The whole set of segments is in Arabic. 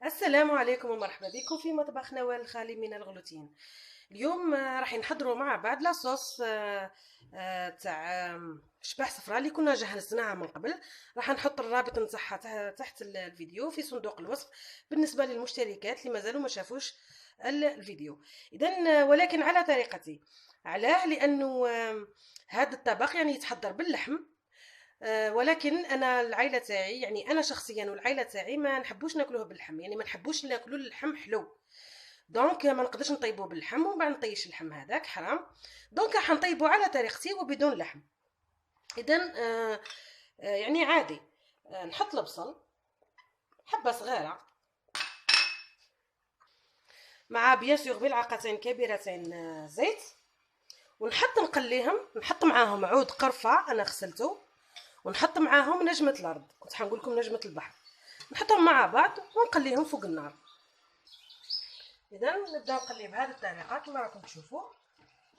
السلام عليكم ومرحبا بكم في مطبخ نوال الخالي من الغلوتين. اليوم راح نحضروا مع بعض لاصوص تاع شباح صفراء اللي كنا جهزناها من قبل. راح نحط الرابط نتاعها تحت الفيديو في صندوق الوصف بالنسبه للمشتركات اللي مازالوا ما شافوش الفيديو. اذا ولكن على طريقتي. علاه؟ لانه هذا الطبق يعني يتحضر باللحم. ولكن انا العائله تاعي، يعني انا شخصيا والعائله تاعي ما نحبوش ناكلوه باللحم، يعني ما نحبوش ناكلو اللحم حلو. دونك ما نقدرش نطيبوه باللحم ومن بعد نطيش اللحم هذاك حرام. دونك راح نطيبو على طريقتي وبدون لحم. اذا يعني عادي. نحط البصل حبه صغيره مع بيان سور ملعقتين كبيرتين زيت، ونحط نقليهم. نحط معاهم عود قرفه انا غسلته، ونحط معاهم نجمه الارض، كنت حنقول لكم نجمه البحر. نحطهم مع بعض ونقليهم فوق النار. اذا نبداو نقلي بهذه الطريقه كما راكم تشوفوا.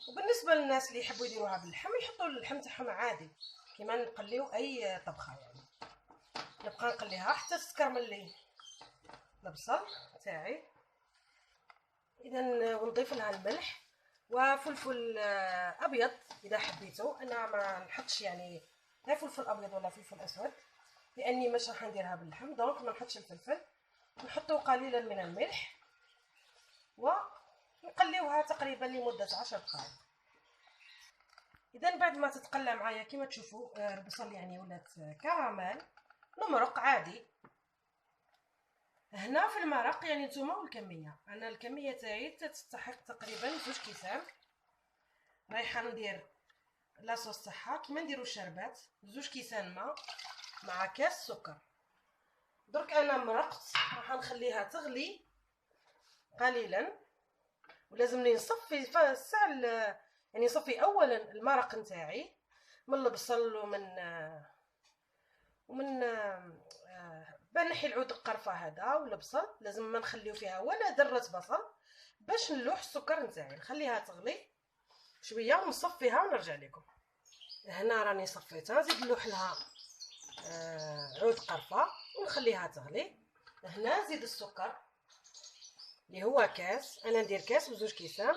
وبالنسبه للناس اللي يحبوا يديروها باللحم يحطوا اللحم تاعهم عادي كما نقليو اي طبخه. يعني نبقى نقليها حتى تكرمل لي البصل تاعي. اذا ونضيف لها الملح وفلفل ابيض اذا حبيتوا. انا ما نحطش يعني لا فلفل ابيض ولا فلفل اسود لاني مش راح نديرها باللحم، دونك ما نحطش الفلفل. نحطوا قليلا من الملح ونقليوها تقريبا لمده 10 دقائق. اذا بعد ما تتقلى معايا كما تشوفوا البصل يعني ولات كراميل، نمرق عادي. هنا في المرق يعني نتوما والكميه، انا الكميه تاعي تستحق تقريبا 2 كيسان. رايحه ندير لاصوص تاعها كما نديروا الشربات، 2 كيسان ماء مع كاس سكر. درك انا مرقت راح نخليها تغلي قليلا، ولازمني نصفي يعني نصفي اولا المرق نتاعي من البصل ومن بنحي العود القرفه هذا والبصل. لازم ما نخليو فيها ولا ذره بصل باش نلوح السكر نتاعي. نخليها تغلي شويه ونصفيها ونرجع لكم. هنا راني صفيتها، نزيد نلوح لها عود قرفه ونخليها تغلي. هنا زيد السكر اللي هو كاس، انا ندير كاس بزوج كيسان،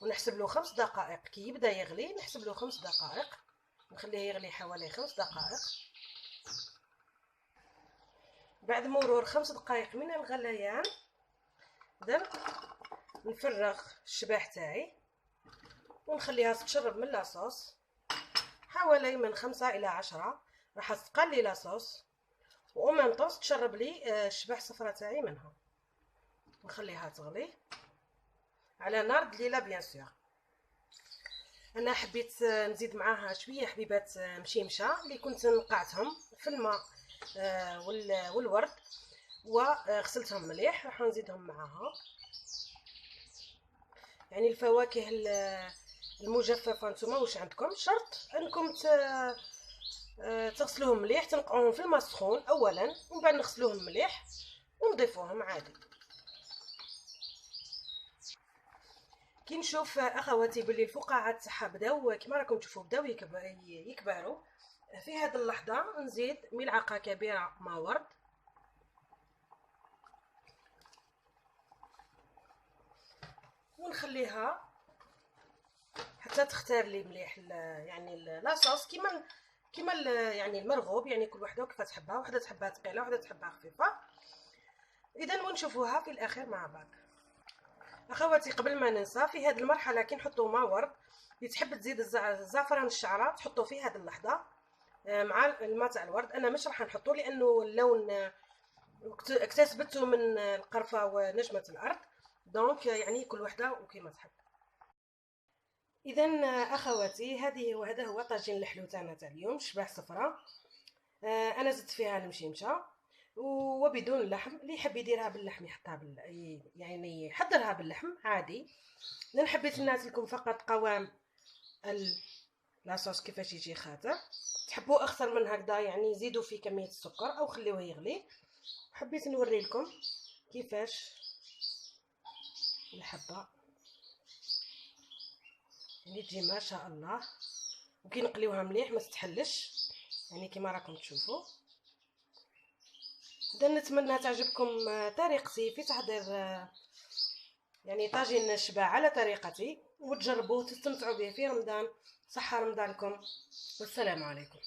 ونحسب له 5 دقائق. كي يبدا يغلي نحسب له 5 دقائق، نخليه يغلي حوالي 5 دقائق. بعد مرور 5 دقائق من الغليان اذا نفرغ الشباح تاعي ونخليها تشرب من لاصوص حوالي من 5 الى 10. راح تقلي لاصوص ومن طوس تشرب لي الشباح صفرة تاعي منها. نخليها تغلي على نار دليله بيان سور. انا حبيت نزيد معاها شويه حبيبات مشيمشه اللي كنت نقعتهم في الماء والورد وغسلتهم مليح، راح نزيدهم معاها. يعني الفواكه المجففه نتوما واش عندكم شرط انكم تغسلوهم مليح، تنقعوهم في الماء السخون اولا ومن بعد نغسلوهم مليح ونضيفوهم عادي. كي نشوف اخواتي باللي الفقاعات تاعها بداو كما راكم تشوفوا بداو يكبروا، في هذه اللحظه نزيد ملعقه كبيره ماء ورد ونخليها حتى تختار لي مليح يعني لاصوص كيما يعني المرغوب. يعني كل وحده وكيف تحبها، وحده تحبها ثقيله وحده تحبها خفيفه. اذا ونشوفوها في الاخير مع بعض. اخواتي قبل ما ننسى، في هذه المرحله كي نحطوا ماء ورد، اللي تحب تزيد الزعفران الشعره تحطوا في هذه اللحظه مع الماء تاع الورد. انا مش راح نحطه لانه اللون اكتسبته من القرفه ونجمه الارض، دونك يعني كل وحده وكيما تحب. اذا اخواتي وهذا هو طاجين الحلو تاعنا تاع اليوم، شباح صفراء. انا زدت فيها المشيمشه وبدون اللحم. اللي يحب يديرها باللحم يحطها يعني يحضرها باللحم عادي. انا حبيت نعطي لكم فقط قوام لاصوص كيفاش يجي خاطر. تحبوا اكثر من هكذا يعني زيدوا في كميه السكر او خليوه يغلي. حبيت نوري لكم كيفاش الحبه يعني تجي ما شاء الله. وكي نقليوها مليح ما تتحلش يعني كما راكم تشوفوا. اذا نتمنى تعجبكم طريقتي في تحضير يعني طاجين الشباع على طريقتي، وتجربوه وتستمتعوا به في رمضان. صحة رمضانكم، والسلام عليكم.